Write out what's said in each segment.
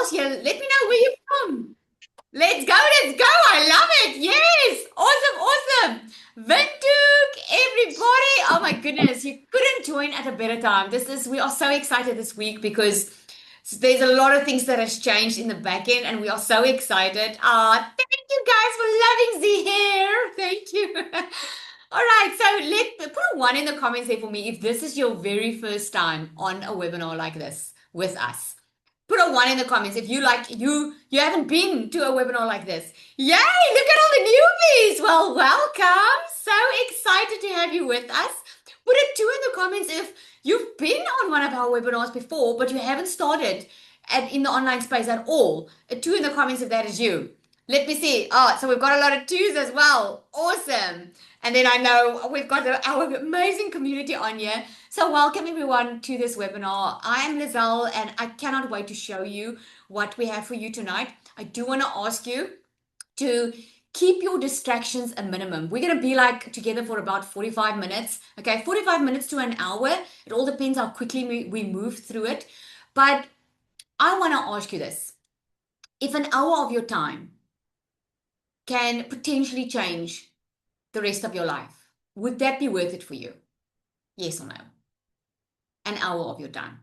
else here. Let me know where you're from. Let's go, let's go. I love it. Yes. Awesome, awesome. Vintuk, everybody. Oh my goodness, you couldn't join at a better time. We are so excited this week because there's a lot of things that has changed in the back end and we are so excited. Thank you guys for loving the hair. Thank you. All right, so let put a one in the comments there for me if this is your very first time on a webinar like this with us. Put a one in the comments if you haven't been to a webinar like this. Yay! Look at all the newbies. Well, welcome. So excited to have you with us. Put a two in the comments if you've been on one of our webinars before, but you haven't started in the online space at all. A two in the comments if that is you. Let me see. Oh, so we've got a lot of twos as well. Awesome. And then I know we've got our amazing community on here. So welcome everyone to this webinar. I am Lizelle and I cannot wait to show you what we have for you tonight. I do want to ask you to keep your distractions a minimum. We're going to be like together for about 45 minutes. Okay, 45 minutes to an hour. It all depends how quickly we move through it. But I want to ask you this. If an hour of your time can potentially change the rest of your life, would that be worth it for you? Yes or no? An hour of your time.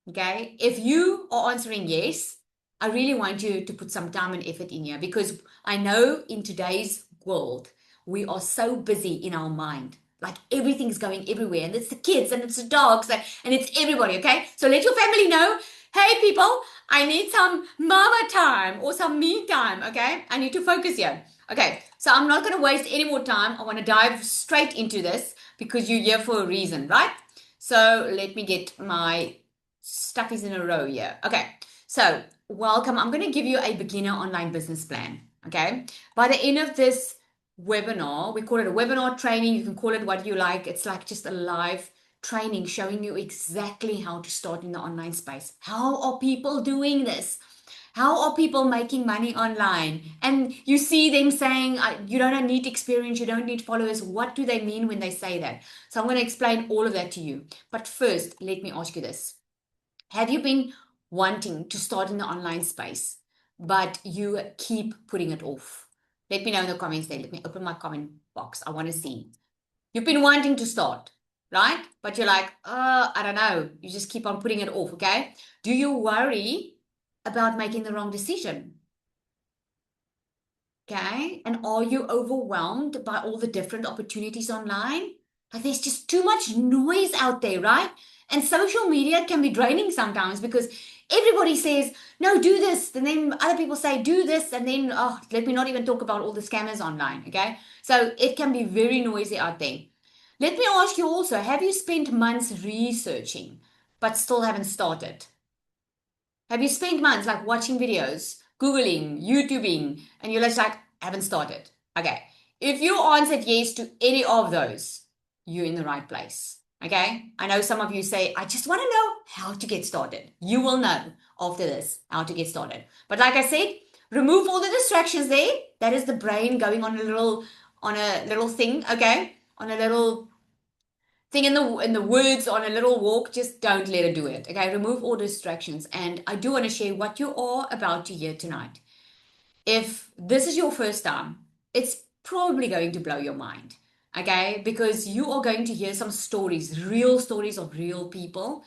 Okay? If you are answering yes, I really want you to put some time and effort in here because I know in today's world, we are so busy in our mind. Like everything's going everywhere, and it's the kids and it's the dogs and it's everybody. Okay? So let your family know, hey people, I need some mama time or some me time. Okay? I need to focus here. Okay, so I'm not going to waste any more time. I want to dive straight into this because you're here for a reason, right? So let me get my stuffies in a row here. Okay, so welcome. I'm going to give you a beginner online business plan. Okay, by the end of this webinar, we call it a webinar training. You can call it what you like. It's like just a live training showing you exactly how to start in the online space. How are people doing this? How are people making money online? And you see them saying, you don't need experience, you don't need followers. What do they mean when they say that? So I'm going to explain all of that to you. But first, let me ask you this. Have you been wanting to start in the online space, but you keep putting it off? Let me know in the comments there. Let me open my comment box. I want to see. You've been wanting to start, right? But you're like, I don't know. You just keep on putting it off, okay? Do you worry about making the wrong decision? Okay. And are you overwhelmed by all the different opportunities online? Like there's just too much noise out there, right? And social media can be draining sometimes because everybody says, no, do this. And then other people say, do this. And then, oh, let me not even talk about all the scammers online. Okay. So it can be very noisy out there. Let me ask you also, have you spent months researching but still haven't started? Have you spent months like watching videos, Googling, YouTubing, and you're just like, haven't started? Okay. If you answered yes to any of those, you're in the right place. Okay. I know some of you say, I just want to know how to get started. You will know after this how to get started. But like I said, remove all the distractions there. That is the brain going on a little thing. Okay. On a little thing in the woods on a little walk. Just don't let it do it. Okay, remove all distractions. And I do want to share what you are about to hear tonight. If this is your first time, it's probably going to blow your mind. Okay, because you are going to hear some stories, real stories of real people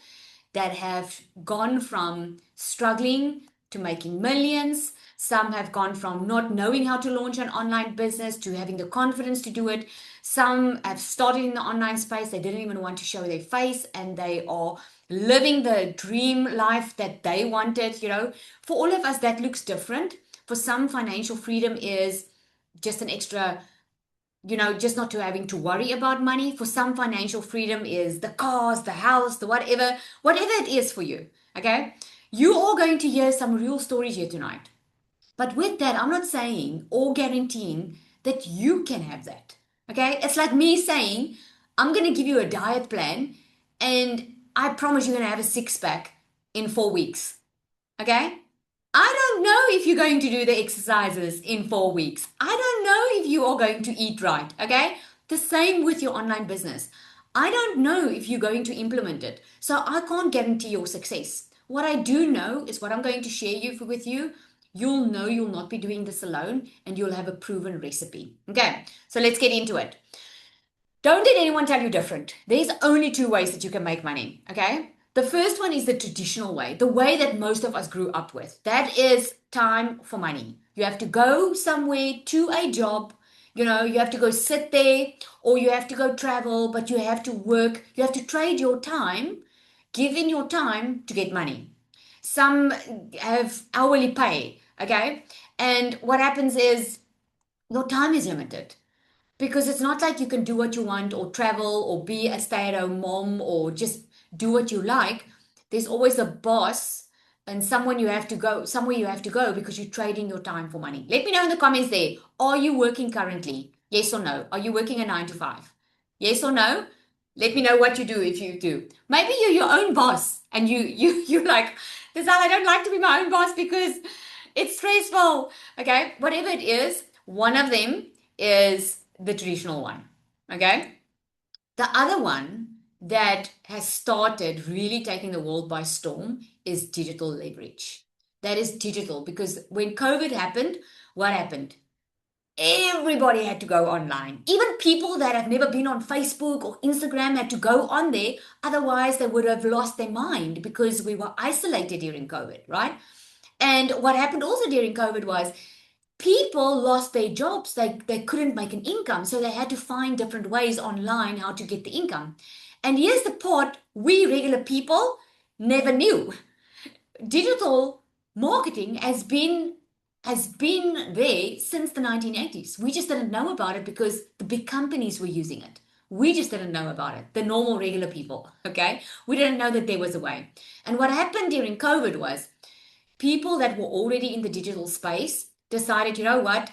that have gone from struggling to making millions. Some have gone from not knowing how to launch an online business to having the confidence to do it. Some have started in the online space. They didn't even want to show their face and they are living the dream life that they wanted. You know, for all of us, that looks different. For some, financial freedom is just an extra, just not to having to worry about money. For some, financial freedom is the cars, the house, the whatever it is for you. Okay. You are going to hear some real stories here tonight. But with that, I'm not saying or guaranteeing that you can have that. Okay. It's like me saying, I'm going to give you a diet plan and I promise you're going to have a six pack in 4 weeks. Okay. I don't know if you're going to do the exercises in 4 weeks. I don't know if you are going to eat right. Okay. The same with your online business. I don't know if you're going to implement it. So I can't guarantee your success. What I do know is what I'm going to share with you. You'll know you'll not be doing this alone and you'll have a proven recipe. Okay, so let's get into it. Don't let anyone tell you different. There's only two ways that you can make money. Okay, the first one is the traditional way, the way that most of us grew up with. That is time for money. You have to go somewhere to a job. You have to go sit there or you have to go travel, but you have to work. You have to trade your time, give in your time to get money. Some have hourly pay, okay? And what happens is your time is limited because it's not like you can do what you want or travel or be a stay-at-home mom or just do what you like. There's always a boss and somewhere you have to go because you're trading your time for money. Let me know in the comments there. Are you working currently? Yes or no? Are you working a 9 to 5? Yes or no? Let me know what you do if you do. Maybe you're your own boss and you're like, this I don't like to be my own boss because it's stressful. Okay, whatever it is, one of them is the traditional one. Okay, the other one that has started really taking the world by storm is digital leverage. That is digital because when COVID happened, what happened? Everybody had to go online. Even people that have never been on Facebook or Instagram had to go on there. Otherwise, they would have lost their mind because we were isolated during COVID, right? And what happened also during COVID was people lost their jobs. They couldn't make an income. So they had to find different ways online how to get the income. And here's the part we regular people never knew. Digital marketing has been there since the 1980s. We just didn't know about it because the big companies were using it. We just didn't know about it, the normal, regular people. Okay. We didn't know that there was a way. And what happened during COVID was people that were already in the digital space decided, you know what?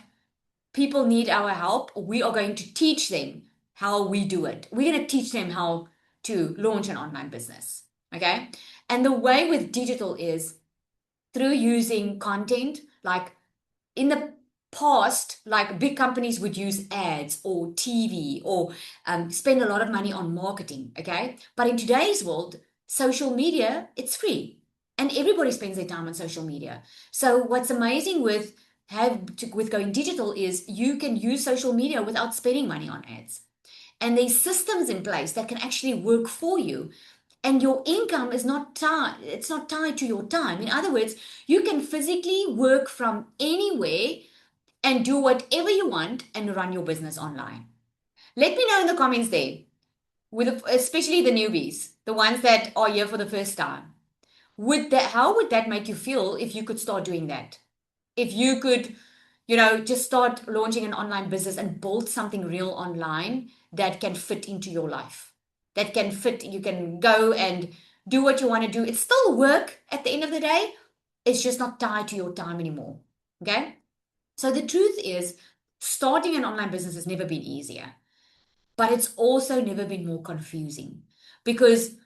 People need our help. We are going to teach them how we do it. We're going to teach them how to launch an online business. Okay. And the way with digital is through using content like in the past, like big companies would use ads or TV or spend a lot of money on marketing, okay? But in today's world, social media, it's free. And everybody spends their time on social media. So what's amazing with going digital is you can use social media without spending money on ads. And there's systems in place that can actually work for you and your income is not tied, it's not tied to your time. In other words, you can physically work from anywhere and do whatever you want and run your business online. Let me know in the comments there, especially the newbies, the ones that are here for the first time. How would that make you feel if you could start doing that? If you could, just start launching an online business and build something real online that can fit into your life, that can fit, you can go and do what you want to do. It's still work at the end of the day. It's just not tied to your time anymore. Okay. So the truth is, starting an online business has never been easier, but it's also never been more confusing because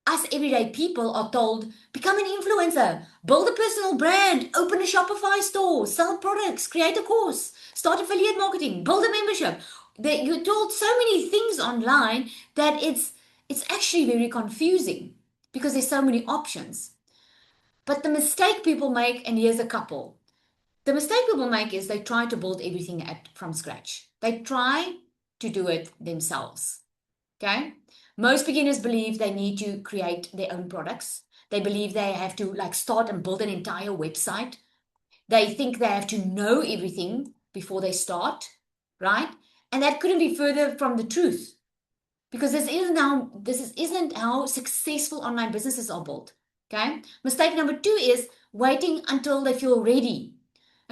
us everyday people are told, become an influencer, build a personal brand, open a Shopify store, sell products, create a course, start affiliate marketing, build a membership. You're told so many things online that it's actually very confusing because there's so many options. But the mistake people make, and here's a couple. The mistake people make is they try to build everything from scratch. They try to do it themselves. Okay? Most beginners believe they need to create their own products. They believe they have to start and build an entire website. They think they have to know everything before they start, right? And that couldn't be further from the truth because this isn't how successful online businesses are built. Okay? Mistake number 2 is waiting until they feel ready.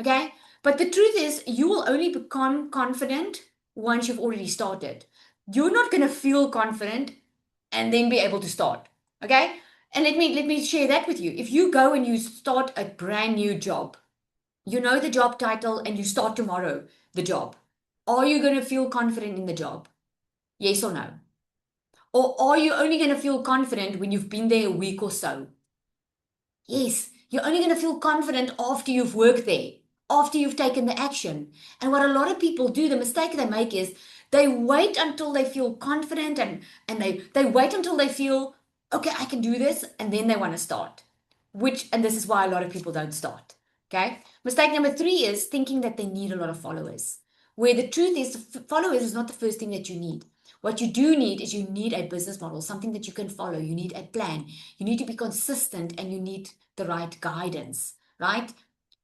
Okay? But the truth is you will only become confident once you've already started. You're not going to feel confident and then be able to start. Okay? And let me share that with you. If you go and you start a brand new job, you know the job title and you start tomorrow the job. Are you going to feel confident in the job? Yes or no? Or are you only going to feel confident when you've been there a week or so? Yes, you're only going to feel confident after you've worked there, after you've taken the action. And what a lot of people do, the mistake they make is they wait until they feel confident and they wait until they feel, okay, I can do this, and then they want to start. and this is why a lot of people don't start. Okay. Mistake number 3 is thinking that they need a lot of followers, where the truth is, followers is not the first thing that you need. What you do need is you need a business model, something that you can follow. You need a plan. You need to be consistent, and you need the right guidance, right?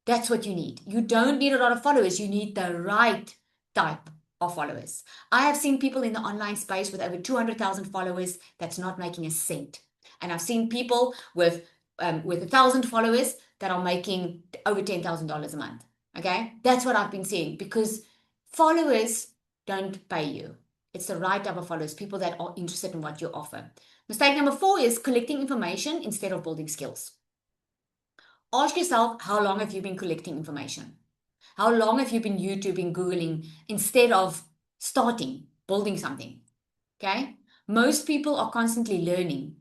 That's what you need. You don't need a lot of followers. You need the right type of followers. I have seen people in the online space with over 200,000 followers that's not making a cent. And I've seen people with 1,000 followers that are making over $10,000 a month. Okay, that's what I've been seeing, because followers don't pay you. It's the right type of followers, people that are interested in what you offer. Mistake number 4 is collecting information instead of building skills. Ask yourself, how long have you been collecting information? How long have you been YouTubing, Googling, instead of starting, building something? Okay? Most people are constantly learning,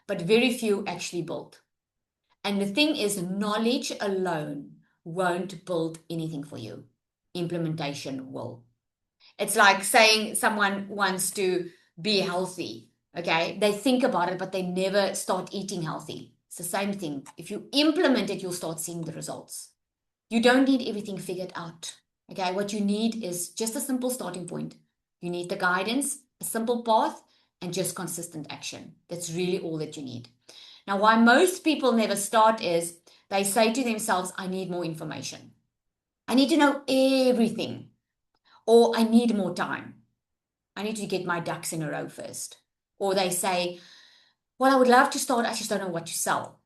but very few actually build. And the thing is, knowledge alone won't build anything for you. Implementation will. It's like saying someone wants to be healthy. Okay? They think about it, but they never start eating healthy. It's the same thing. If you implement it, you'll start seeing the results. You don't need everything figured out. Okay, what you need is just a simple starting point. You need the guidance, a simple path, and just consistent action. That's really all that you need. Now, why most people never start is they say to themselves, I need more information. I need to know everything, or I need more time. I need to get my ducks in a row first. Or they say, well, I would love to start, I just don't know what to sell.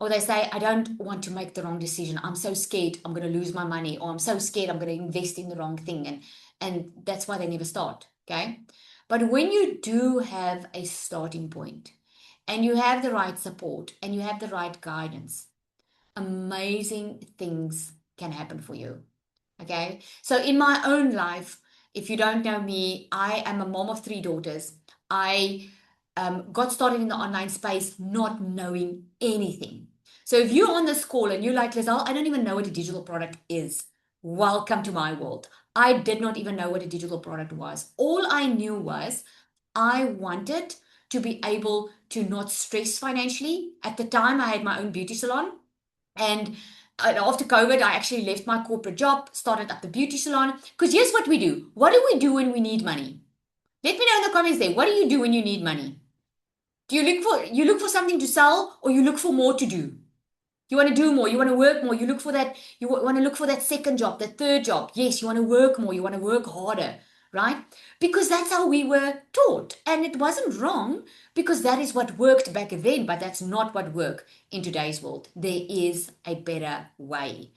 Or they say, I don't want to make the wrong decision. I'm so scared I'm going to lose my money, or I'm so scared I'm going to invest in the wrong thing. And that's why they never start. Okay. But when you do have a starting point and you have the right support and you have the right guidance, amazing things can happen for you. Okay. So in my own life, if you don't know me, I am a mom of 3 daughters. I got started in the online space not knowing anything. So if you're on this call and you're like, Lizelle, I don't even know what a digital product is, welcome to my world. I did not even know what a digital product was. All I knew was I wanted to be able to not stress financially. At the time, I had my own beauty salon. And after COVID, I actually left my corporate job, started up the beauty salon. Because here's what we do. What do we do when we need money? Let me know in the comments there. What do you do when you need money? Do you look for something to sell, or you look for more to do? You want to do more, you want to work more, you look for that, you want to look for that second job, that third job. Yes, you want to work more, you want to work harder, right? Because that's how we were taught. And it wasn't wrong, because that is what worked back then, but that's not what works in today's world. There is a better way.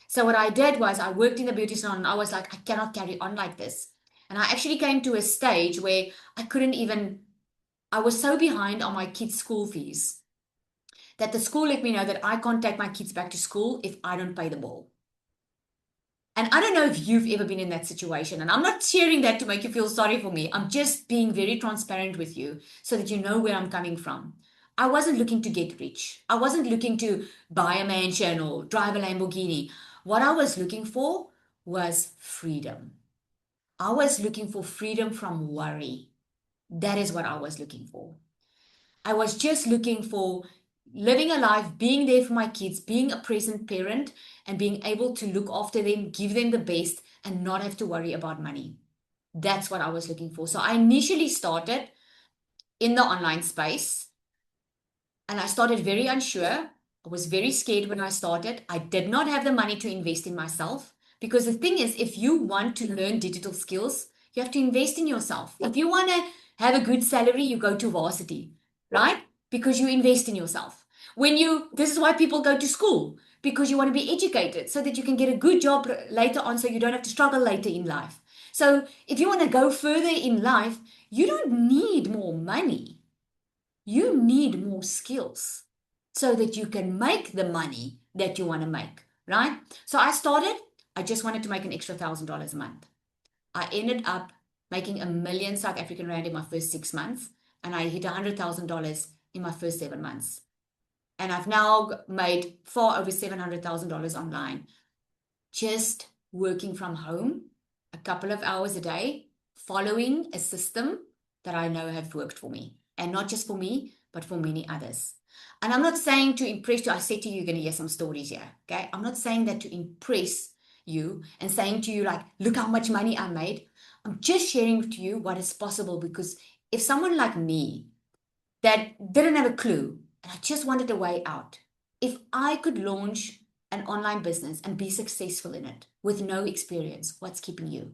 So what I did was I worked in the beauty salon, and I was like, I cannot carry on like this. And I actually came to a stage where I was so behind on my kids' school fees that the school let me know that I can't take my kids back to school if I don't pay the bill. And I don't know if you've ever been in that situation. And I'm not sharing that to make you feel sorry for me. I'm just being very transparent with you so that you know where I'm coming from. I wasn't looking to get rich. I wasn't looking to buy a mansion or drive a Lamborghini. What I was looking for was freedom. I was looking for freedom from worry. That is what I was looking for. I was just looking for living a life, being there for my kids, being a present parent, and being able to look after them, give them the best, and not have to worry about money. That's what I was looking for. So I initially started in the online space, and I started very unsure. I was very scared when I started. I did not have the money to invest in myself, because the thing is, if you want to learn digital skills, you have to invest in yourself. If you want to have a good salary, you go to varsity, right? Because you invest in yourself. This is why people go to school, because you want to be educated so that you can get a good job later on, so you don't have to struggle later in life. So if you want to go further in life, you don't need more money. You need more skills so that you can make the money that you want to make, right? So I just wanted to make an extra $1,000 a month. I ended up making $1 million South African rand in my first 6 months, and I hit $100,000 in my first 7 months. And I've now made far over $700,000 online, just working from home a couple of hours a day, following a system that I know have worked for me. And not just for me, but for many others. And I'm not saying to impress you. I said to you, you're going to hear some stories here. Okay. I'm not saying that to impress you and saying to you, like, look how much money I made. I'm just sharing with you what is possible, because if someone like me that didn't have a clue and I just wanted a way out, if I could launch an online business and be successful in it with no experience, what's keeping you?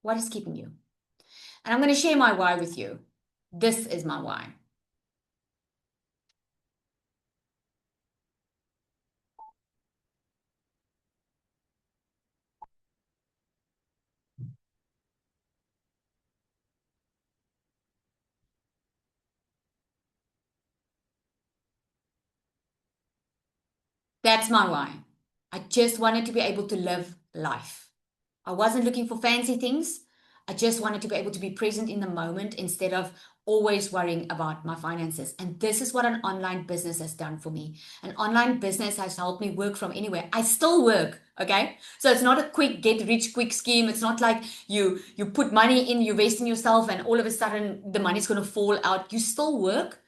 What is keeping you? And I'm going to share my why with you. This is my why. That's my why. I just wanted to be able to live life. I wasn't looking for fancy things. I just wanted to be able to be present in the moment instead of always worrying about my finances. And this is what an online business has done for me. An online business has helped me work from anywhere. I still work, okay? So it's not a quick get rich quick scheme. It's not like you put money in, you invest in yourself, and all of a sudden the money's going to fall out. You still work.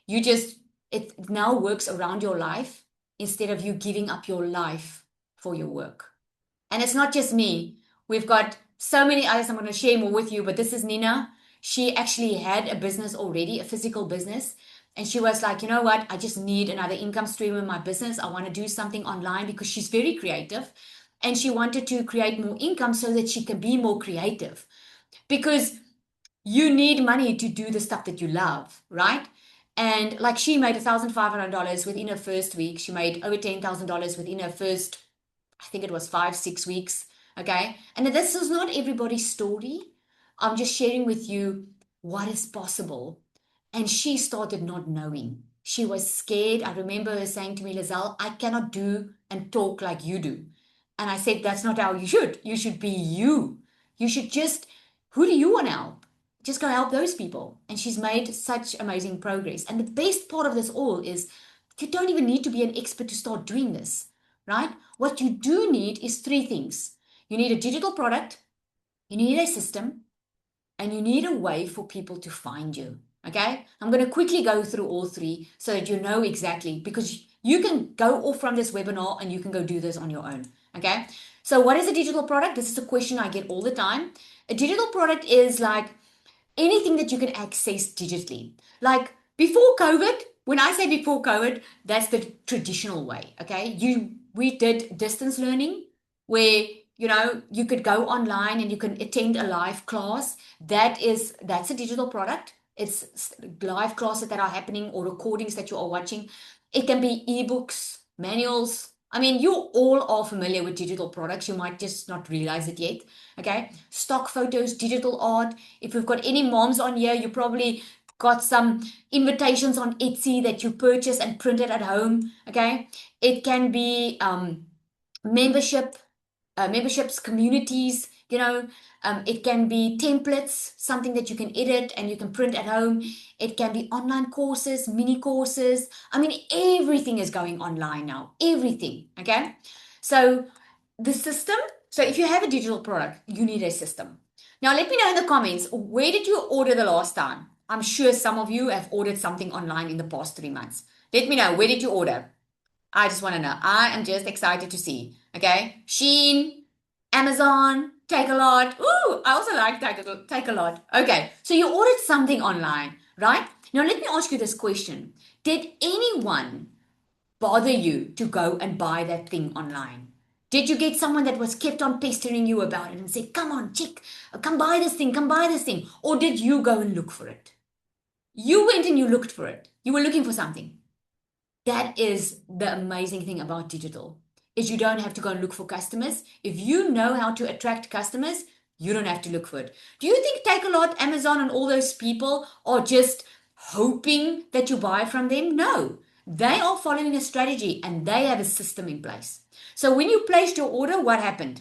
You just, it now works around your life instead of you giving up your life for your work. And it's not just me. We've got so many others. I'm going to share more with you, but this is Nina. She actually had a business already, a physical business. And she was like, you know what? I just need another income stream in my business. I want to do something online, because she's very creative. And she wanted to create more income so that she can be more creative. Because you need money to do the stuff that you love, right? And like, she made $1,500 within her first week. She made over $10,000 within her first, I think it was 5, 6 weeks. Okay. And this is not everybody's story. I'm just sharing with you what is possible. And she started not knowing. She was scared. I remember her saying to me, Lizelle, I cannot do and talk like you do. And I said, that's not how you should. You should be you. You should just, who do you want to help? Just go help those people. And she's made such amazing progress. And the best part of this all is you don't even need to be an expert to start doing this, right? What you do need is three things. You need a digital product, you need a system, and you need a way for people to find you. Okay. I'm going to quickly go through all three so that you know exactly, because you can go off from this webinar and you can go do this on your own. Okay. So, what is a digital product? This is a question I get all the time. A digital product is like anything that you can access digitally. Like before COVID, when I say before COVID, that's the traditional way. Okay. We did distance learning where you could go online and you can attend a live class. That's a digital product. It's live classes that are happening or recordings that you are watching. It can be ebooks, manuals. I mean, you all are familiar with digital products. You might just not realize it yet. Okay. Stock photos, digital art. If we've got any moms on here, you probably got some invitations on Etsy that you purchase and print it at home. Okay. It can be membership memberships, communities, it can be templates, something that you can edit and you can print at home. It can be online courses, mini courses. I mean, everything is going online now, everything. Okay. So the system, so if you have a digital product, you need a system. Now, let me know in the comments, where did you order the last time? I'm sure some of you have ordered something online in the past 3 months. Let me know, where did you order? I just want to know. I am just excited to see. Okay. Shein, Amazon, Takealot. Ooh, I also like Takealot. Okay. So you ordered something online, right? Now let me ask you this question. Did anyone bother you to go and buy that thing online? Did you get someone that was kept on pestering you about it and said, come on, chick, come buy this thing, come buy this thing? Or did you go and look for it? You went and you looked for it. You were looking for something. That is the amazing thing about digital, is you don't have to go and look for customers. If you know how to attract customers, you don't have to look for it. Do you think Takealot, Amazon, and all those people are just hoping that you buy from them? No, they are following a strategy and they have a system in place. So when you placed your order, what happened?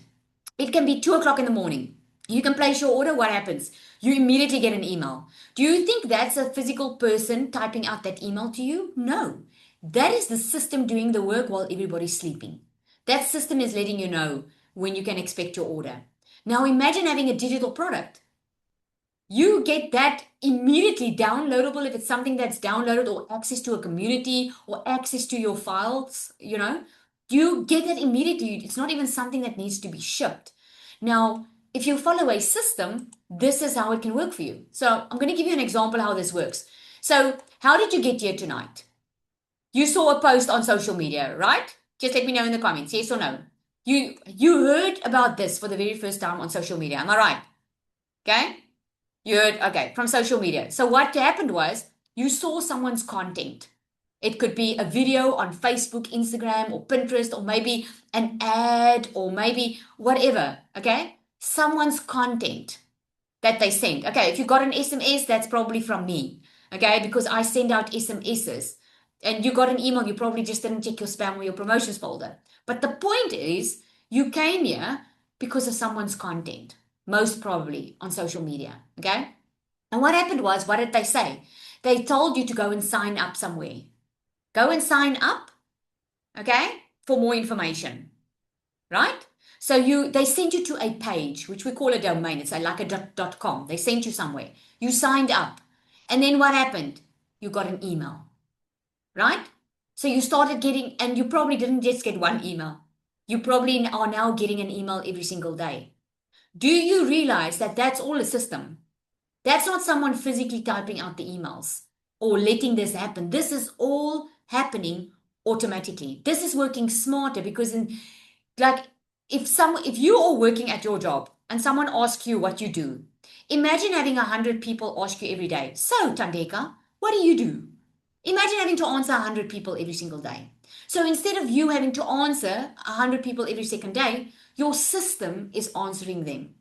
It can be 2 o'clock in the morning. You can place your order. What happens? You immediately get an email. Do you think that's a physical person typing out that email to you? No. That is the system doing the work while everybody's sleeping. That system is letting you know when you can expect your order. Now imagine having a digital product. you get that immediately downloadable if it's something that's downloaded, or access to a community, or access to your files, you get that immediately. It's not even something that needs to be shipped. Now, if you follow a system, this is how it can work for you. So I'm going to give you an example how this works. So how did you get here tonight? You saw a post on social media, right? Just let me know in the comments, yes or no. You heard about this for the very first time on social media. Am I right? Okay? You heard, okay, from social media. So what happened was you saw someone's content. It could be a video on Facebook, Instagram, or Pinterest, or maybe an ad, or maybe whatever, okay? Someone's content that they sent. Okay, if you got an SMS, that's probably from me, okay? Because I send out SMSs. And you got an email, you probably just didn't check your spam or your promotions folder. But the point is, you came here because of someone's content, most probably on social media, okay? And what happened was, what did they say? They told you to go and sign up somewhere. Go and sign up, okay, for more information, right? So they sent you to a page, which we call a domain. It's like a .com. They sent you somewhere. You signed up. And then what happened? You got an email, right? So you started getting, and you probably didn't just get one email. You probably are now getting an email every single day. Do you realize that that's all a system? That's not someone physically typing out the emails or letting this happen. This is all happening automatically. This is working smarter because like if you are working at your job and someone asks you what you do, imagine having 100 people ask you every day, so Tandeka, what do you do? Imagine having to answer 100 people every single day. So instead of you having to answer 100 people every second day, your system is answering them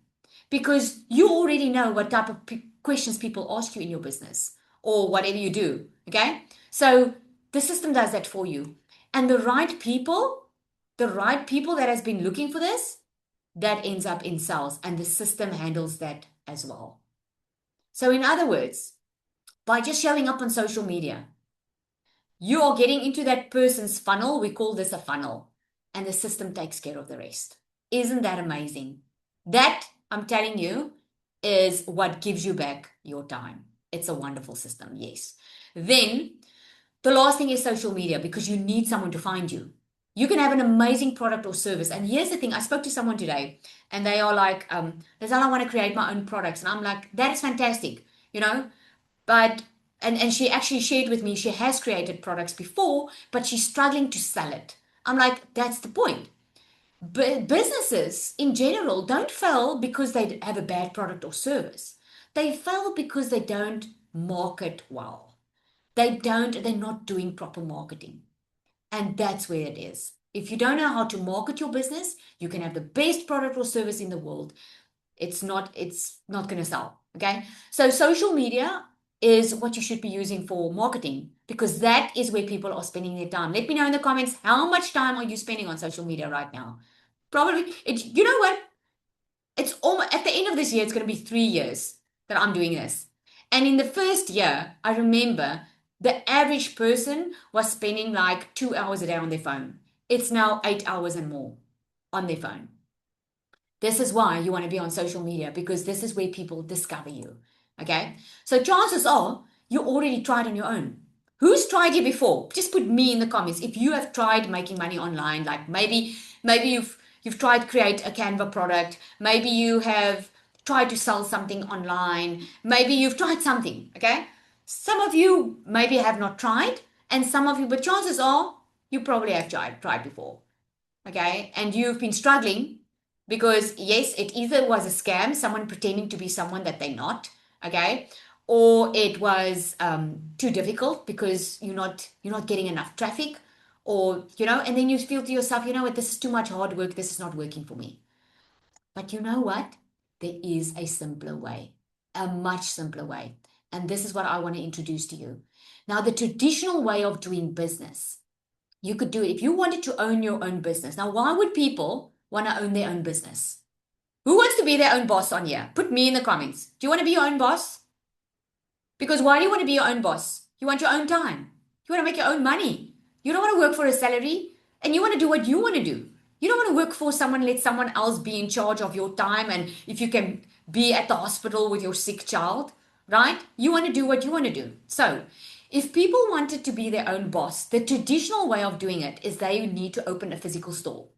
because you already know what type of questions people ask you in your business or whatever you do. Okay. So the system does that for you. And the right people that has been looking for this, that ends up in sales, and the system handles that as well. So in other words, by just showing up on social media, you are getting into that person's funnel. We call this a funnel, and the system takes care of the rest. Isn't that amazing? That, I'm telling you, is what gives you back your time. It's a wonderful system, yes. Then the last thing is social media, because you need someone to find you. You can have an amazing product or service. And here's the thing, I spoke to someone today and they are like, Lizelle, I want to create my own products. And I'm like, that is fantastic, but and she actually shared with me she has created products before, but she's struggling to sell it. I'm like, that's the point. Businesses in general don't fail because they have a bad product or service. They fail because they don't market well. They're not doing proper marketing. And that's where it is. If you don't know how to market your business, you can have the best product or service in the world. It's not going to sell. Okay. So social media is what you should be using for marketing, because that is where people are spending their time. Let me know in the comments, how much time are you spending on social media right now? Probably, you know what? It's almost at the end of this year, it's going to be 3 years that I'm doing this. And in the first year, I remember the average person was spending like 2 hours a day on their phone. It's now 8 hours and more on their phone. This is why you want to be on social media, because this is where people discover you. Okay. So chances are you already tried on your own. Who's tried you before? Just put me in the comments if you have tried making money online. Like maybe you've tried to create a Canva product. Maybe you have tried to sell something online. Maybe you've tried something. Okay. Some of you maybe have not tried, and some of you, but chances are you probably have tried before. Okay. And you've been struggling because yes, it either was a scam, someone pretending to be someone that they're not, okay, or it was too difficult because you're not getting enough traffic, or and then you feel to yourself, you know what, this is too much hard work, this is not working for me. But you know what? There is a simpler way, a much simpler way, and this is what I want to introduce to you. Now, the traditional way of doing business, you could do it if you wanted to own your own business. Now, why would people want to own their own business? Who wants to be their own boss on here? Put me in the comments. Do you want to be your own boss? Because why do you want to be your own boss? You want your own time. You want to make your own money. You don't want to work for a salary, and you want to do what you want to do. You don't want to work for someone, let someone else be in charge of your time. And if you can be at the hospital with your sick child, right? You want to do what you want to do. So if people wanted to be their own boss, the traditional way of doing it is they need to open a physical store.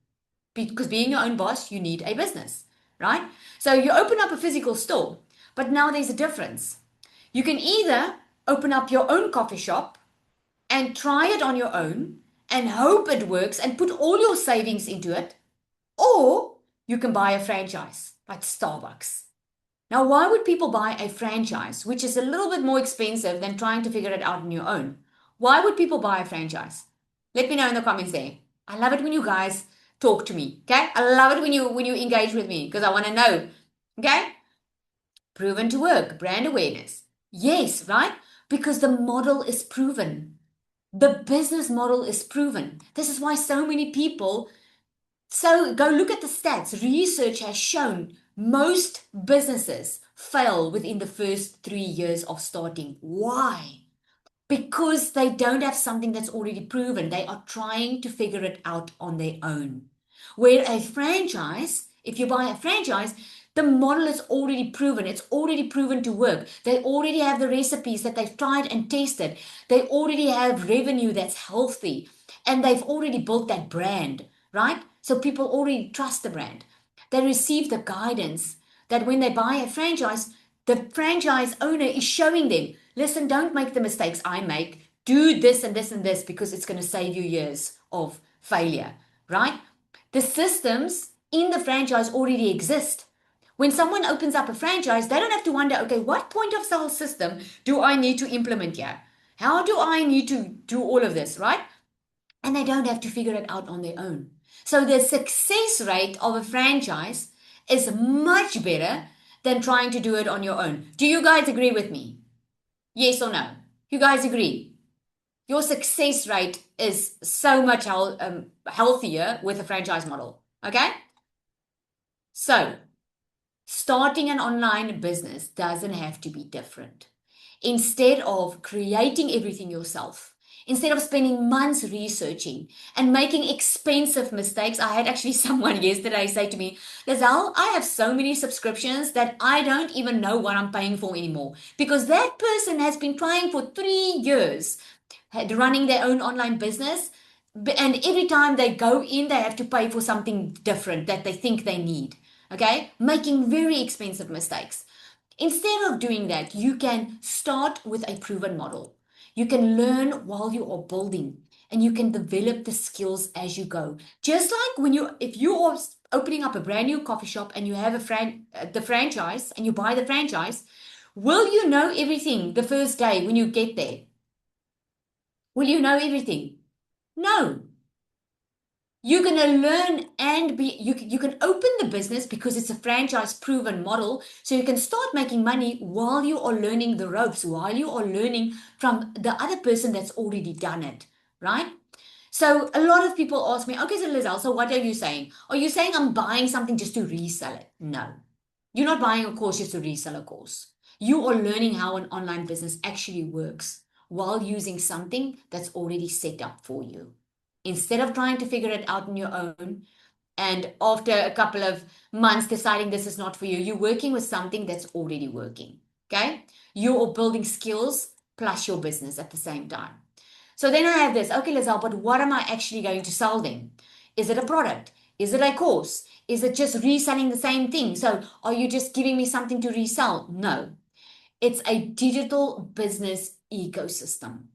Because being your own boss, you need a business, right? So you open up a physical store, but now there's a difference. You can either open up your own coffee shop and try it on your own and hope it works and put all your savings into it, or you can buy a franchise like Starbucks. Now, why would people buy a franchise, which is a little bit more expensive than trying to figure it out on your own? Why would people buy a franchise? Let me know in the comments there. I love it when you guys talk to me, okay? I love it when you engage with me because I want to know, okay? Proven to work, brand awareness. Yes, right? Because the model is proven. The business model is proven. This is why so many people. So go look at the stats. Research has shown most businesses fail within the first 3 years of starting. Why? Because they don't have something that's already proven. They are trying to figure it out on their own. Where a franchise, if you buy a franchise, the model is already proven. It's already proven to work. They already have the recipes that they've tried and tasted. They already have revenue that's healthy. And they've already built that brand, right? So people already trust the brand. They receive the guidance that when they buy a franchise, the franchise owner is showing them, listen, don't make the mistakes I make. Do this and this and this because it's going to save you years of failure, right? The systems in the franchise already exist. When someone opens up a franchise, they don't have to wonder, okay, what point of sale system do I need to implement here? How do I need to do all of this, right? And they don't have to figure it out on their own. So the success rate of a franchise is much better than trying to do it on your own. Do you guys agree with me? Yes or no? You guys agree? Your success rate is so much healthier with a franchise model. Okay? So, starting an online business doesn't have to be different. Instead of creating everything yourself, instead of spending months researching and making expensive mistakes, I had actually someone yesterday say to me, Lizelle, I have so many subscriptions that I don't even know what I'm paying for anymore because that person has been trying for 3 years running their own online business. And every time they go in, they have to pay for something different that they think they need. Okay, making very expensive mistakes. Instead of doing that, you can start with a proven model. You can learn while you are building and you can develop the skills as you go. Just like if you are opening up a brand new coffee shop and you have the franchise and you buy the franchise, will you know everything the first day when you get there? Will you know everything? No. You're going to learn and you can open the business because it's a franchise proven model. So you can start making money while you are learning the ropes, while you are learning from the other person that's already done it, right? So a lot of people ask me, okay, so Lizelle, so what are you saying? Are you saying I'm buying something just to resell it? No, you're not buying a course just to resell a course. You are learning how an online business actually works while using something that's already set up for you. Instead of trying to figure it out on your own, and after a couple of months deciding this is not for you, you're working with something that's already working. Okay? You are building skills plus your business at the same time. So then I have this, okay, Lizelle, but what am I actually going to sell then? Is it a product? Is it a course? Is it just reselling the same thing? So are you just giving me something to resell? No. It's a digital business ecosystem.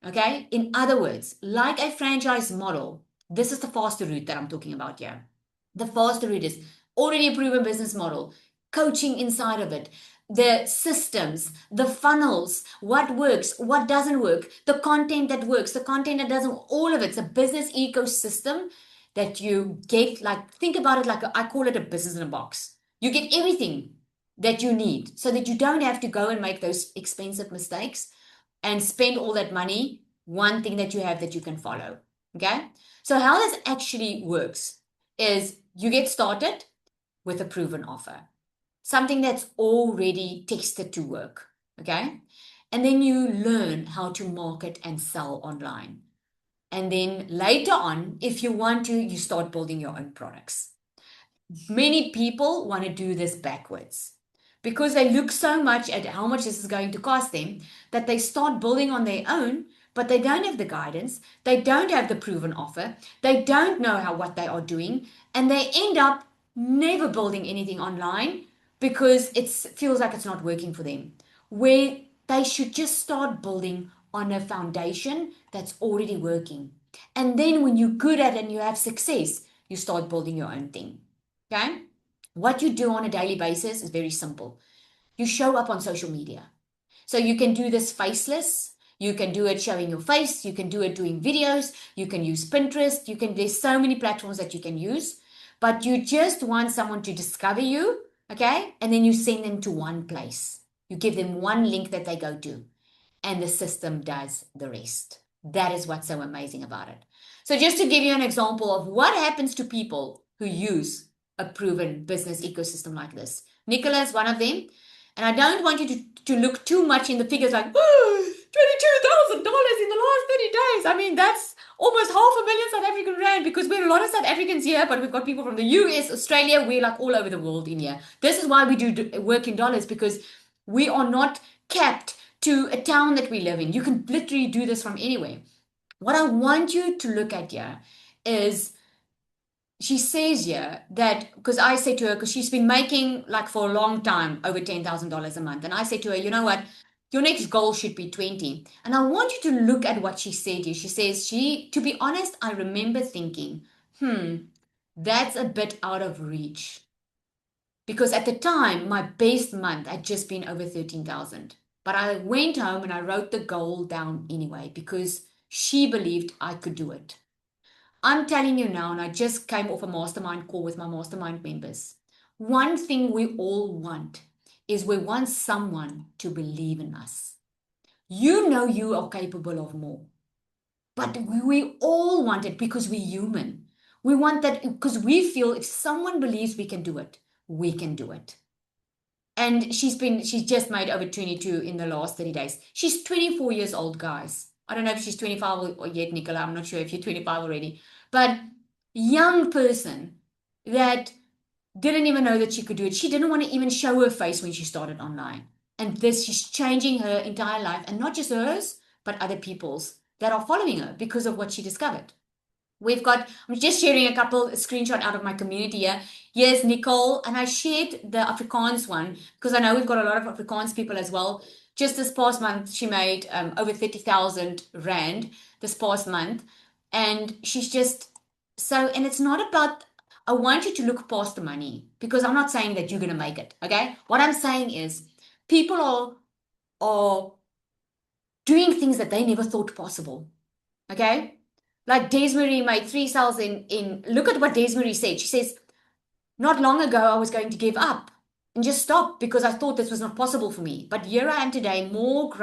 Okay? In other words, like a franchise model, this is the faster route that I'm talking about here. The faster route is already a proven business model, coaching inside of it, the systems, the funnels, what works, what doesn't work, the content that works, the content that doesn't, all of it's a business ecosystem that you get. Like, think about it like I call it a business in a box. You get everything that you need so that you don't have to go and make those expensive mistakes and spend all that money. One thing that you have that you can follow. Okay. So how this actually works is you get started with a proven offer, something that's already tested to work. Okay. And then you learn how to market and sell online. And then later on, if you want to, you start building your own products. Many people want to do this backwards because they look so much at how much this is going to cost them that they start building on their own, but they don't have the guidance, they don't have the proven offer, they don't know how what they are doing, and they end up never building anything online because it feels like it's not working for them. Where they should just start building on a foundation that's already working. And then when you're good at it and you have success, you start building your own thing. Okay? What you do on a daily basis is very simple. You show up on social media. So you can do this faceless. You can do it showing your face. You can do it doing videos. You can use Pinterest. There's so many platforms that you can use. But you just want someone to discover you, okay? And then you send them to one place. You give them one link that they go to, and the system does the rest. That is what's so amazing about it. So, just to give you an example of what happens to people who use a proven business ecosystem like this, Nicola is one of them. And I don't want you to look too much in the figures like, oh, $22,000 in the last 30 days. I mean, that's almost $500,000 South African rand because we're a lot of South Africans here, but we've got people from the US, Australia, we're like all over the world in here. This is why we do work in dollars, because we are not capped to a town that we live in. You can literally do this from anywhere. What I want you to look at here is she says here that, because I say to her, because she's been making like for a long time over $10,000 a month. And I say to her, you know what? Your next goal should be 20. And I want you to look at what she said here. She says, to be honest, I remember thinking, that's a bit out of reach. Because at the time, my best month had just been over 13,000. But I went home and I wrote the goal down anyway because she believed I could do it. I'm telling you now, and I just came off a mastermind call with my mastermind members. One thing we all want is we want someone to believe in us. You know you are capable of more, but we all want it because we're human. We want that because we feel if someone believes we can do it, we can do it. And she's just made over 22 in the last 30 days. She's 24 years old, guys. I don't know if she's 25 or yet, Nicola. I'm not sure if you're 25 already. But young person that didn't even know that she could do it. She didn't want to even show her face when she started online. And she's changing her entire life. And not just hers, but other people's that are following her because of what she discovered. I'm just sharing a couple screenshot out of my community here. Here's Nicole, and I shared the Afrikaans one because I know we've got a lot of Afrikaans people as well. Just this past month, she made over 30,000 Rand this past month. And she's just so, and it's not about, I want you to look past the money because I'm not saying that you're going to make it. Okay. What I'm saying is people are doing things that they never thought possible. Okay. Like Desmarie made 3 sales look at what Desmarie said. She says, not long ago, I was going to give up and just stop because I thought this was not possible for me. But here I am today, more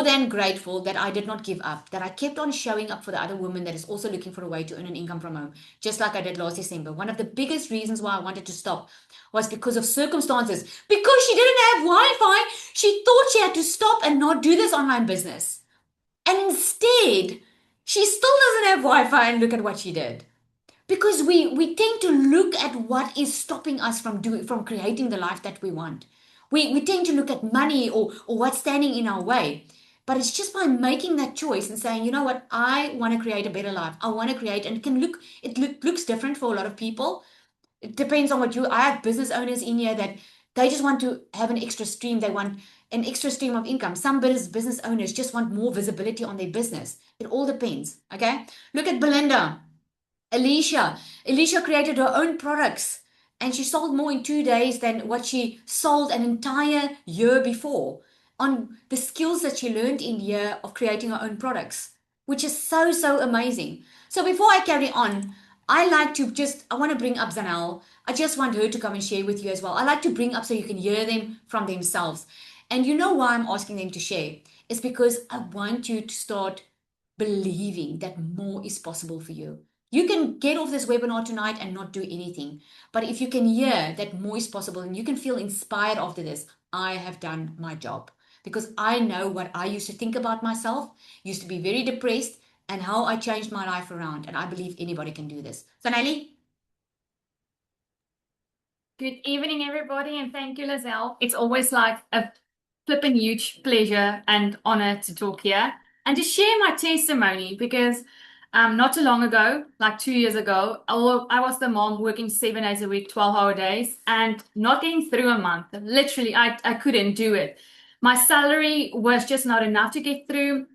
than grateful that I did not give up, that I kept on showing up for the other woman that is also looking for a way to earn an income from home, just like I did last December. One of the biggest reasons why I wanted to stop was because of circumstances. Because she didn't have Wi-Fi, she thought she had to stop and not do this online business. And instead, she still doesn't have Wi-Fi, and look at what she did. Because we tend to look at what is stopping us from creating the life that we want. We tend to look at money or what's standing in our way. But it's just by making that choice and saying, you know what, I want to create a better life. I want to create, and looks different for a lot of people. It depends on what I have business owners in here that they just want to have an extra stream. They want an extra stream of income. Some business owners just want more visibility on their business. It all depends. Okay. Look at Belinda. Alicia created her own products and she sold more in 2 days than what she sold an entire year before on the skills that she learned in year of creating her own products, which is so, so amazing. So before I carry on, I want to bring up Zanel. I just want her to come and share with you as well. I like to bring up so you can hear them from themselves. And you know why I'm asking them to share? It's because I want you to start believing that more is possible for you. You can get off this webinar tonight and not do anything. But if you can hear that more is possible and you can feel inspired after this, I have done my job. Because I know what I used to think about myself, used to be very depressed, and how I changed my life around. And I believe anybody can do this. So, Nelly? Good evening, everybody, and thank you, Lizelle. It's always like a flipping huge pleasure and honor to talk here and to share my testimony because not too long ago, like 2 years ago, I was the mom working 7 days a week, 12-hour days, and not getting through a month. Literally, I couldn't do it. My salary was just not enough to get through.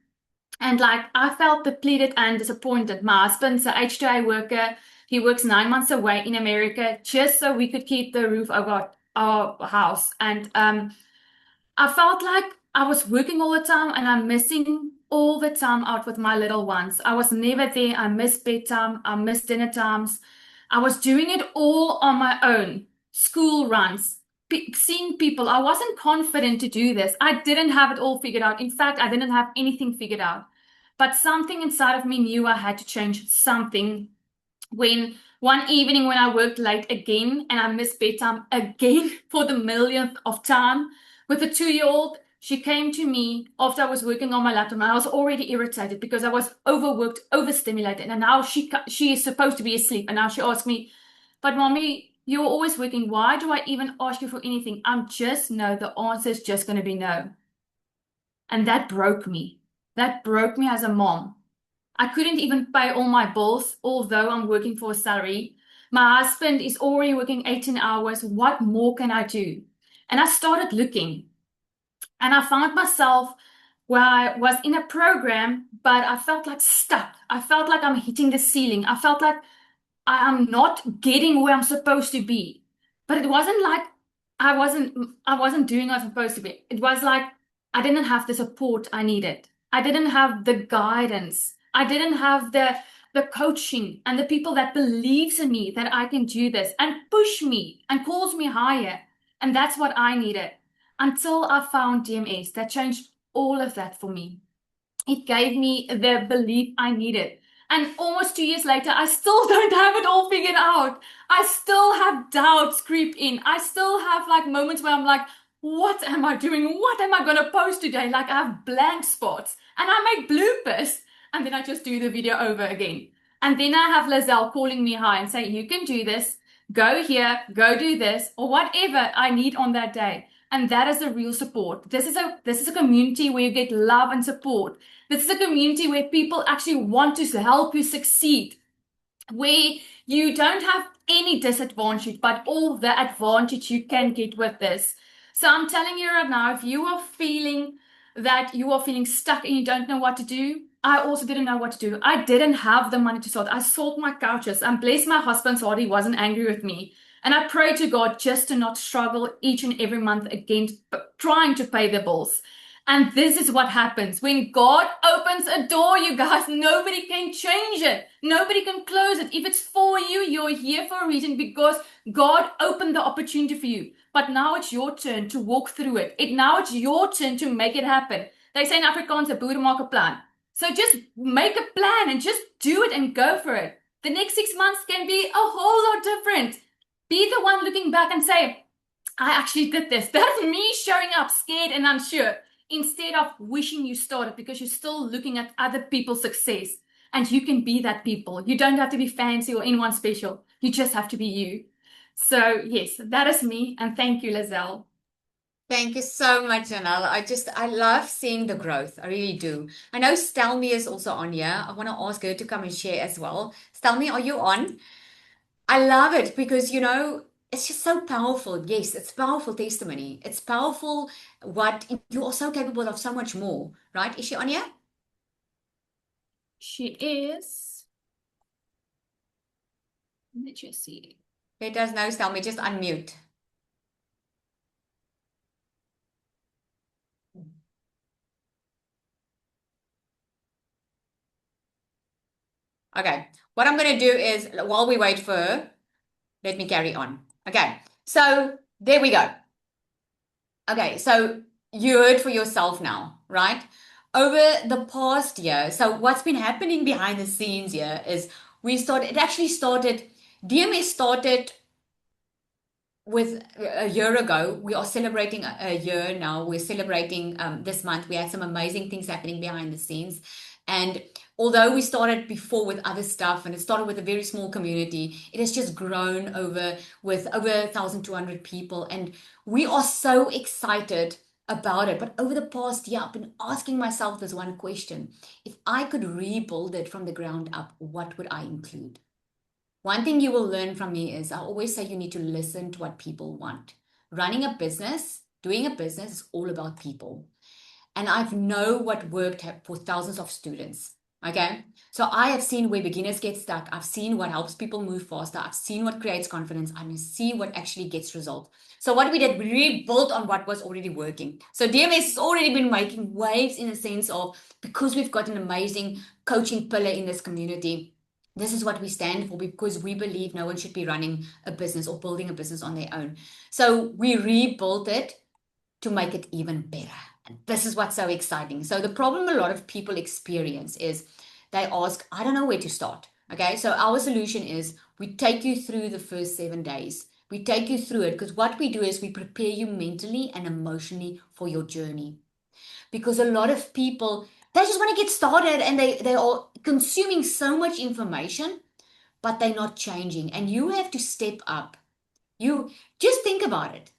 And like I felt depleted and disappointed. My husband's a H2A worker. He works 9 months away in America just so we could keep the roof over our house. And I felt like I was working all the time and I'm missing all the time out with my little ones. I was never there. I missed bedtime. I missed dinner times. I was doing it all on my own. School runs, seeing people. I wasn't confident to do this. I didn't have it all figured out. In fact, I didn't have anything figured out. But something inside of me knew I had to change something when one evening when I worked late again and I missed bedtime again for the millionth of time with a 2-year-old, she came to me after I was working on my laptop and I was already irritated because I was overworked, overstimulated, and now she is supposed to be asleep and now she asked me, "But mommy, you're always working. Why do I even ask you for anything? I'm just no. The answer is just going to be no." And that broke me. That broke me as a mom. I couldn't even pay all my bills, although I'm working for a salary. My husband is already working 18 hours. What more can I do? And I started looking, and I found myself where I was in a program, but I felt like stuck. I felt like I'm hitting the ceiling. I felt like I'm not getting where I'm supposed to be. But it wasn't like I wasn't doing what I'm supposed to be. It was like I didn't have the support I needed. I didn't have the guidance. I didn't have the coaching and the people that believes in me that I can do this and push me and calls me higher. And that's what I needed until I found DMS that changed all of that for me. It gave me the belief I needed. And almost 2 years later, I still don't have it all figured out. I still have doubts creep in. I still have like moments where I'm like, what am I doing? What am I going to post today? Like I have blank spots and I make bloopers and then I just do the video over again. And then I have Lizelle calling me high and saying, you can do this, go here, go do this, or whatever I need on that day. And that is a real support. This is a community where you get love and support. This is a community where people actually want to help you succeed, where you don't have any disadvantage, but all the advantage you can get with this. So I'm telling you right now, if you are feeling that you are feeling stuck and you don't know what to do, I also didn't know what to do. I didn't have the money to sort. I sold my couches. And bless my husband's heart, he wasn't angry with me. And I pray to God just to not struggle each and every month against trying to pay the bills. And this is what happens. When God opens a door, you guys, nobody can change it. Nobody can close it. If it's for you, you're here for a reason because God opened the opportunity for you. But now it's your turn to walk through it. Now it's your turn to make it happen. They say in Afrikaans, 'n boer maak 'n plan. So just make a plan and just do it and go for it. The next 6 months can be a whole lot different. Be the one looking back and say, I actually did this. That's me showing up scared and unsure instead of wishing you started because you're still looking at other people's success. And you can be that people. You don't have to be fancy or anyone special. You just have to be you. So yes, that is me. And thank you, Lizelle. Thank you so much, Janelle. I love seeing the growth. I really do. I know Stelmi is also on here. I want to ask her to come and share as well. Stelmi, are you on? I love it because, it's just so powerful. Yes, it's powerful testimony. It's powerful what you are so capable of so much more, right? Is she on here? She is. Let me just see. Let us know, Stelmi. Just unmute. Okay. What I'm going to do is, while we wait for her, let me carry on. Okay. So there we go. Okay. So you heard for yourself now, right? Over the past year. So what's been happening behind the scenes here is DMS started with a year ago. We are celebrating a year now. We're celebrating this month. We had some amazing things happening behind the scenes. And although we started before with other stuff and it started with a very small community, it has just grown over with over 1,200 people. And we are so excited about it. But over the past year, I've been asking myself this one question. If I could rebuild it from the ground up, what would I include? One thing you will learn from me is I always say you need to listen to what people want. Running a business, doing a business is all about people. And I've know what worked for thousands of students. Okay. So I have seen where beginners get stuck. I've seen what helps people move faster. I've seen what creates confidence. I see what actually gets results. So what we did, we rebuilt on what was already working. So DMS has already been making waves in the sense of because we've got an amazing coaching pillar in this community. This is what we stand for because we believe no one should be running a business or building a business on their own. So we rebuilt it to make it even better. And this is what's so exciting. So the problem a lot of people experience is they ask, I don't know where to start. Okay. So our solution is we take you through the first 7 days. We take you through it because what we do is we prepare you mentally and emotionally for your journey. Because a lot of people, they just want to get started and they are consuming so much information, but they're not changing. And you have to step up. You just think about it.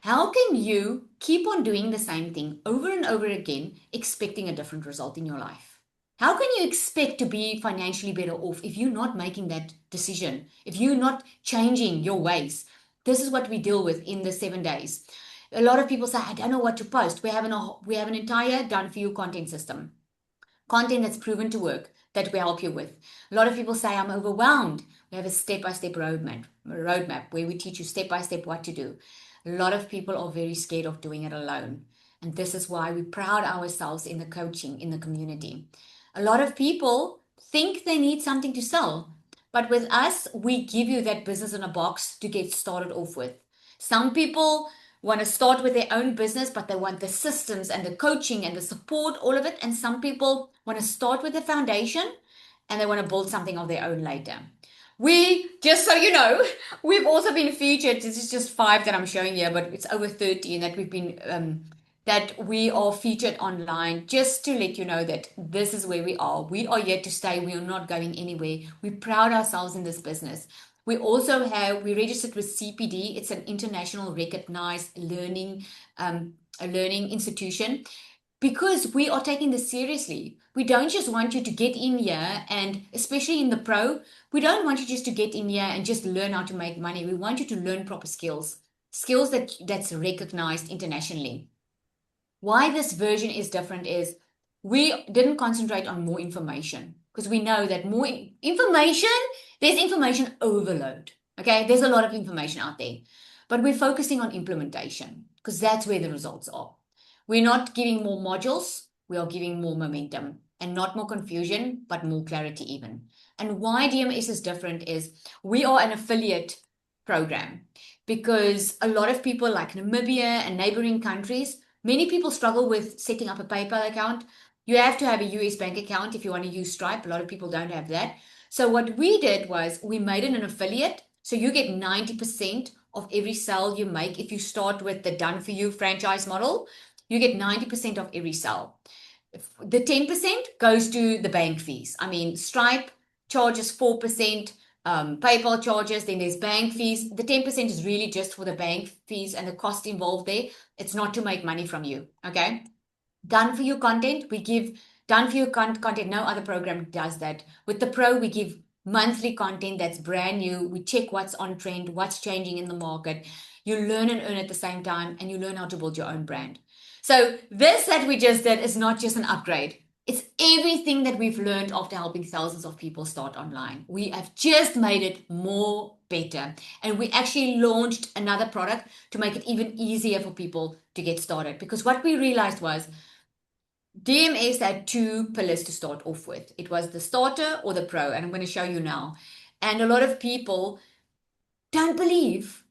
How can you keep on doing the same thing over and over again, expecting a different result in your life? How can you expect to be financially better off if you're not making that decision, if you're not changing your ways? This is what we deal with in the 7 days. A lot of people say, I don't know what to post. We have an entire done for you content system, content that's proven to work that we help you with. A lot of people say, I'm overwhelmed. We have a step-by-step roadmap where we teach you step-by-step what to do. A lot of people are very scared of doing it alone. And this is why we proud ourselves in the coaching, in the community. A lot of people think they need something to sell. But with us, we give you that business in a box to get started off with. Some people want to start with their own business, but they want the systems and the coaching and the support, all of it. And some people want to start with the foundation and they want to build something of their own later. We, just so you know, we've also been featured. This is just 5 that I'm showing here, but it's over 30 that we've been, that we are featured online, just to let you know that this is where we are. We are here to stay. We are not going anywhere. We proud ourselves in this business. We also we registered with CPD. It's an international recognized a learning institution because we are taking this seriously. We don't just want you to get in here and especially in the pro, we don't want you just to get in here and just learn how to make money. We want you to learn proper skills, skills that's recognized internationally. Why this version is different is we didn't concentrate on more information because we know that more information, there's information overload. Okay, there's a lot of information out there, but we're focusing on implementation because that's where the results are. We're not giving more modules, we are giving more momentum and not more confusion, but more clarity even. And why DMS is different is we are an affiliate program because a lot of people like Namibia and neighboring countries, many people struggle with setting up a PayPal account. You have to have a US bank account if you want to use Stripe. A lot of people don't have that. So what we did was we made it an affiliate. So you get 90% of every sale you make. If you start with the done for you franchise model, you get 90% of every sale. The 10% goes to the bank fees. I mean, Stripe charges 4%, PayPal charges, then there's bank fees. The 10% is really just for the bank fees and the cost involved there. It's not to make money from you. Okay. Done for you content, we give done for you content. No other program does that. With the pro, we give monthly content that's brand new. We check what's on trend, what's changing in the market. You learn and earn at the same time, and you learn how to build your own brand. So this that we just did is not just an upgrade. It's everything that we've learned after helping thousands of people start online. We have just made it more better. And we actually launched another product to make it even easier for people to get started. Because what we realized was DMS had 2 pillars to start off with. It was the starter or the pro, and I'm going to show you now. And a lot of people don't believe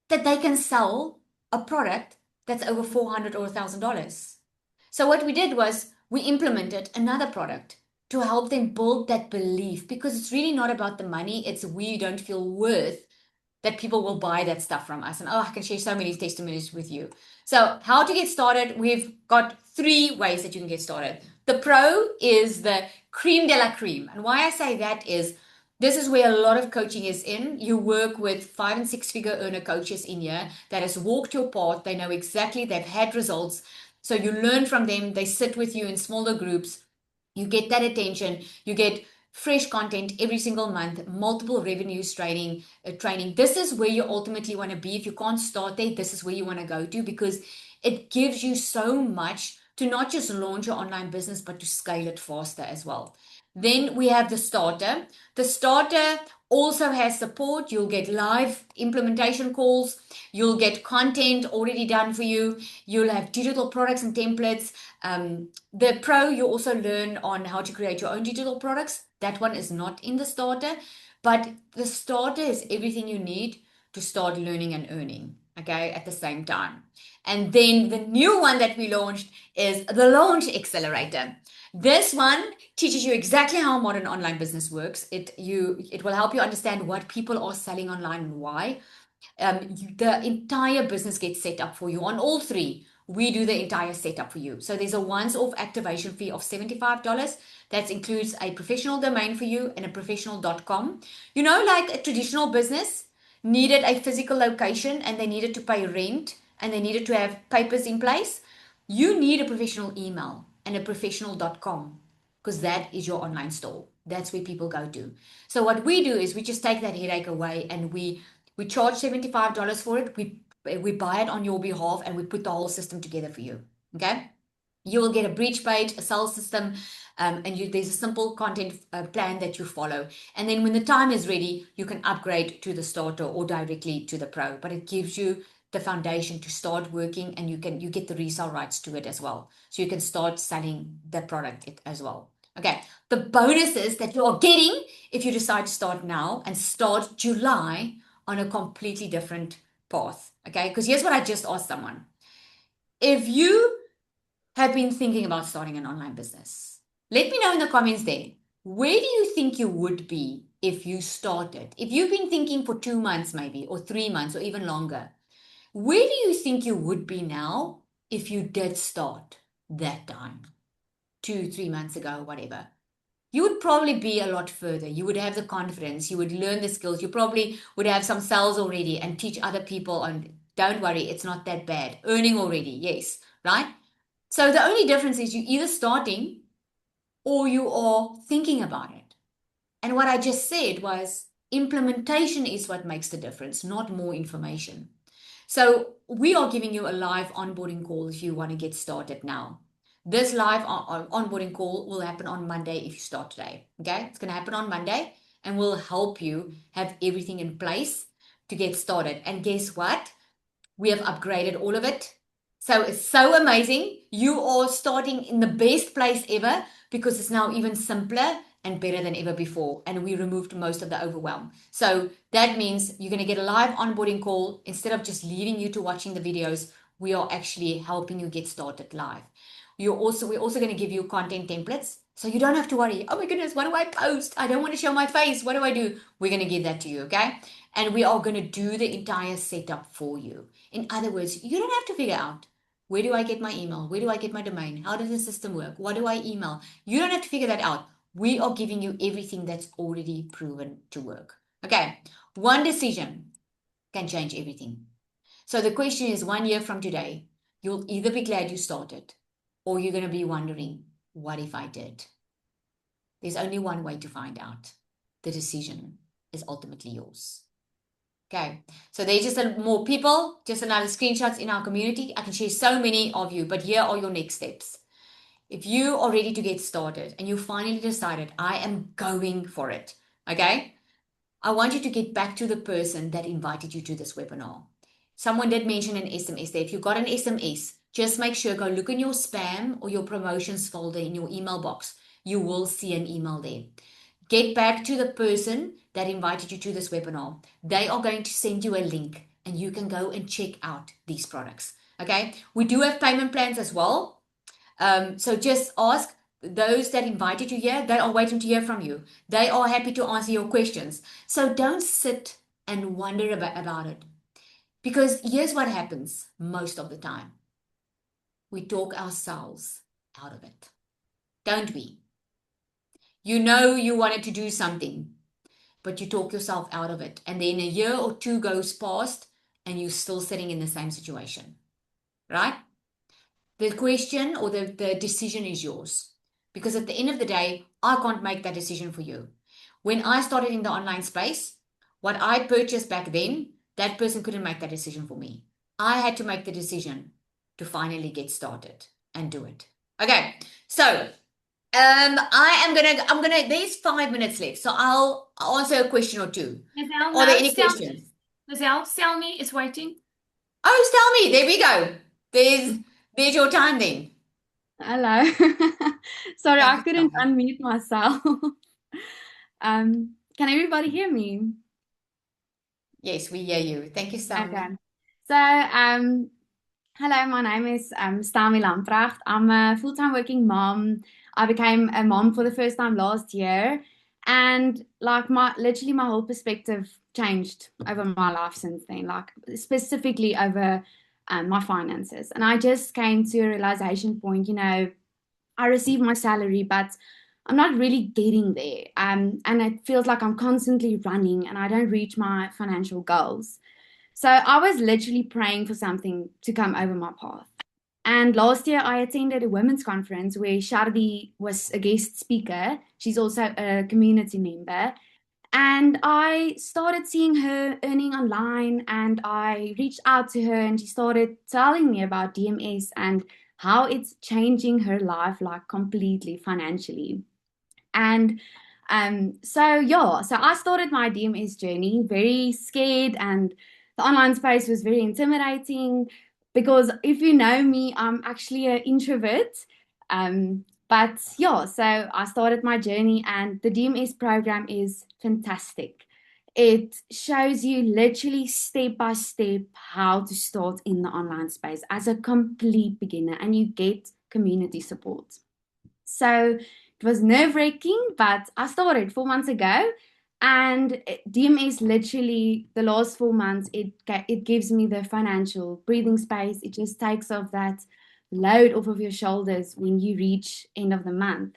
that they can sell a product that's over $400 or $1,000. So what we did was we implemented another product to help them build that belief because it's really not about the money. It's we don't feel worth that people will buy that stuff from us. And oh, I can share so many testimonies with you. So, how to get started? We've got 3 ways that you can get started. The Pro is the cream de la cream. And why I say that is this is where a lot of coaching is in. You work with 5 and 6 figure earner coaches in here that has walked your path. They know exactly, they've had results. So you learn from them. They sit with you in smaller groups. You get that attention. You get fresh content every single month, multiple revenues training. This is where you ultimately want to be. If you can't start there, this is where you want to go to, because it gives you so much to not just launch your online business, but to scale it faster as well. Then we have the starter. The starter also has support. You'll get live implementation calls. You'll get content already done for you. You'll have digital products and templates. The Pro, you also learn on how to create your own digital products. That one is not in the starter, but the starter is everything you need to start learning and earning, okay, at the same time. And then the new one that we launched is the Launch Accelerator. This one teaches you exactly how modern online business works. It will help you understand what people are selling online and why. The entire business gets set up for you on all 3. We do the entire setup for you. So there's a once-off activation fee of $75. That includes a professional domain for you and a professional.com. You know, like a traditional business needed a physical location and they needed to pay rent and they needed to have papers in place. You need a professional email and a professional.com, because that is your online store. That's where people go to. So what we do is we just take that headache away, and we charge $75 for it. We buy it on your behalf, and we put the whole system together for you. Okay? You will get a breach page, a sales system, and there's a simple content plan that you follow. And then when the time is ready, you can upgrade to the starter or directly to the Pro. But it gives you the foundation to start working, and you get the resale rights to it as well. So you can start selling the product as well. Okay, the bonuses that you are getting if you decide to start now and start July on a completely different path. Okay, because here's what I just asked someone. If you have been thinking about starting an online business, let me know in the comments there. Where do you think you would be if you started? If you've been thinking for 2 months maybe, or 3 months, or even longer, where do you think you would be now if you did start that time? 2, 3 months ago, whatever. You would probably be a lot further. You would have the confidence. You would learn the skills. You probably would have some sales already and teach other people on, don't worry, it's not that bad. Earning already, yes, right? So the only difference is you either starting or you are thinking about it. And what I just said was implementation is what makes the difference, not more information. So we are giving you a live onboarding call if you want to get started now. This live onboarding call will happen on Monday if you start today. Okay, it's going to happen on Monday, and we'll help you have everything in place to get started. And guess what? We have upgraded all of it. So it's so amazing. You are starting in the best place ever, because it's now even simpler and better than ever before. And we removed most of the overwhelm. So that means you're going to get a live onboarding call. Instead of just leaving you to watching the videos, we are actually helping you get started live. We're also going to give you content templates. So you don't have to worry, oh my goodness, what do I post? I don't want to show my face. What do I do? We're going to give that to you, okay? And we are going to do the entire setup for you. In other words, you don't have to figure out, where do I get my email? Where do I get my domain? How does the system work? What do I email? You don't have to figure that out. We are giving you everything that's already proven to work. Okay, one decision can change everything. So the question is, 1 year from today, you'll either be glad you started, or you're going to be wondering, what if I did? There's only one way to find out. The decision is ultimately yours. Okay, so there's just more people, just another screenshots in our community. I can share so many of you, but here are your next steps. If you are ready to get started and you finally decided, I am going for it, okay, I want you to get back to the person that invited you to this webinar. Someone did mention an SMS there. If you got an SMS, just make sure, go look in your spam or your promotions folder in your email box. You will see an email there. Get back to the person that invited you to this webinar. They are going to send you a link and you can go and check out these products. Okay, we do have payment plans as well. So just ask those that invited you here. They are waiting to hear from you. They are happy to answer your questions. So don't sit and wonder about it. Because here's what happens most of the time. We talk ourselves out of it, don't we? You know you wanted to do something, but you talk yourself out of it. And then a year or two goes past and you're still sitting in the same situation, right? The question or the decision is yours. Because at the end of the day, I can't make that decision for you. When I started in the online space, what I purchased back then, that person couldn't make that decision for me. I had to make the decision to finally get started and do it. Okay, so there's 5 minutes left, so I'll answer a question or two. Lizelle, Are there no, any questions? Lizelle, Selmy is waiting. Oh, tell me, there we go. There's your time then. Hello. Sorry, Thank I you so couldn't much. unmute myself. Can everybody hear me? Yes, we hear you. Thank you, Okay. Sami. So, hello, my name is Stami Lamprecht. I'm a full-time working mom. I became a mom for the first time last year, and like literally my whole perspective changed over my life since then, like specifically over my finances. And I just came to a realization point, I receive my salary, but I'm not really getting there. And it feels like I'm constantly running and I don't reach my financial goals. So I was literally praying for something to come over my path. And last year, I attended a women's conference where Shardi was a guest speaker. She's also a community member. And I started seeing her earning online, and I reached out to her, and she started telling me about DMS and how it's changing her life, like completely financially. And so I started my DMS journey very scared, and the online space was very intimidating because if you know me, I'm actually an introvert. But yeah, so I started my journey, and the DMS program is fantastic. It shows you literally step by step how to start in the online space as a complete beginner, and you get community support. So it was nerve-wracking, but I started 4 months ago, and DMS literally the last 4 months it gives me the financial breathing space. It just takes off that load off of your shoulders when you reach end of the month.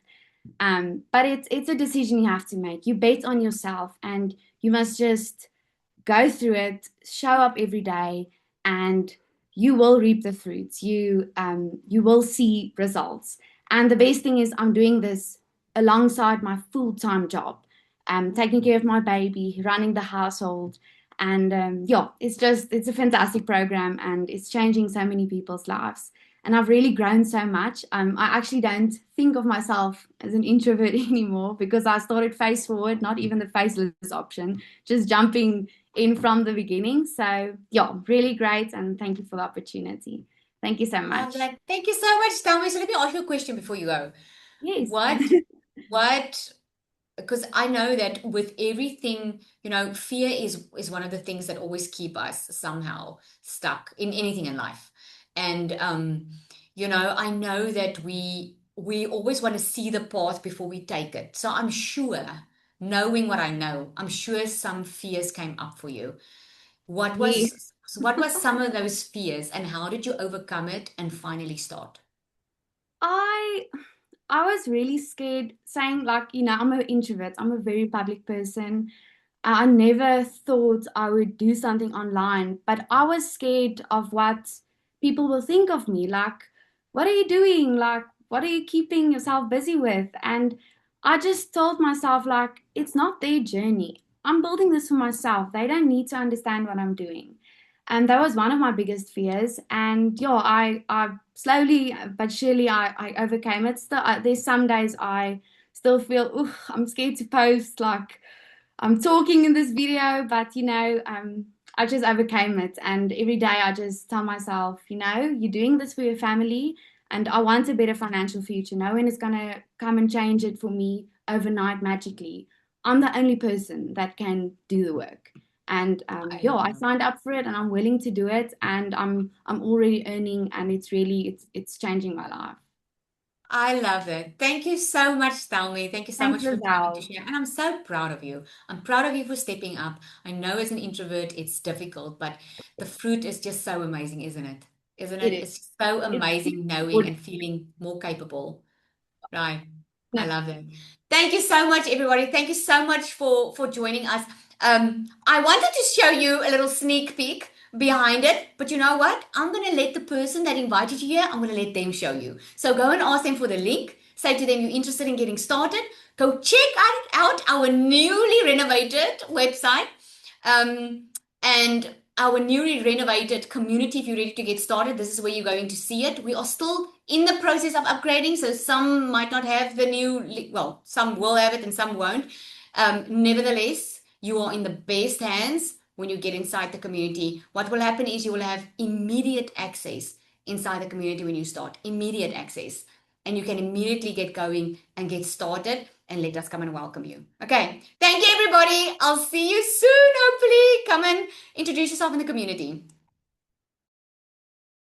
But it's a decision you have to make. You bet on yourself, and you must just go through it, show up every day, and you will reap the fruits. You will see results. And the best thing is, I'm doing this alongside my full-time job, taking care of my baby, running the household, and yeah, it's a fantastic program, and it's changing so many people's lives. And I've really grown so much. I actually don't think of myself as an introvert anymore because I started face forward, not even the faceless option, just jumping in from the beginning. So yeah, really great, and thank you for the opportunity. Thank you so I'm much. glad. Thank you so much, Sami. So let me ask you a question before you go. Yes. What, because I know that with everything, fear is one of the things that always keep us somehow stuck in anything in life. And I know that we always want to see the path before we take it. So I'm sure, knowing what I know, I'm sure some fears came up for you. What Yes. was some of those fears, and how did you overcome it and finally start? I I was really scared saying like, I'm an introvert. I'm a very public person. I never thought I would do something online, but I was scared of what people will think of me. Like, what are you doing? Like, what are you keeping yourself busy with? And I just told myself, like, it's not their journey. I'm building this for myself. They don't need to understand what I'm doing. And that was one of my biggest fears. And yeah, I slowly but surely I overcame it. Still, there's some days I still feel, I'm scared to post. Like, I'm talking in this video, but I just overcame it. And every day I just tell myself, you're doing this for your family, and I want a better financial future. No one is gonna come and change it for me overnight magically. I'm the only person that can do the work. And I yeah, I know. signed up for it, and I'm willing to do it, and I'm already earning, and it's really it's changing my life. I love it. Thank you so much, Stelmi. Thank you so Thanks, much for coming to Lizelle. share. And I'm so proud of you. I'm proud of you for stepping up. I know as an introvert it's difficult, but the fruit is just so amazing, isn't it? Isn't It it? is. It's just so It's amazing knowing good. and feeling more capable. Right. No, I love it. Thank you so much, everybody. Thank you so much for joining us. I wanted to show you a little sneak peek behind it, but you know what? I'm gonna let the person that invited you here, I'm gonna let them show you. So go and ask them for the link. Say to them you're interested in getting started. Go check out our newly renovated website. And our newly renovated community. If you're ready to get started, this is where you're going to see it. We are still in the process of upgrading, so some might not have the new, well, some will have it and some won't. Nevertheless, you are in the best hands when you get inside the community. What will happen is you will have immediate access inside the community when you start, immediate access. And you can immediately get going and get started and let us come and welcome you. Okay. Thank you, everybody. I'll see you soon, hopefully. Come and introduce yourself in the community.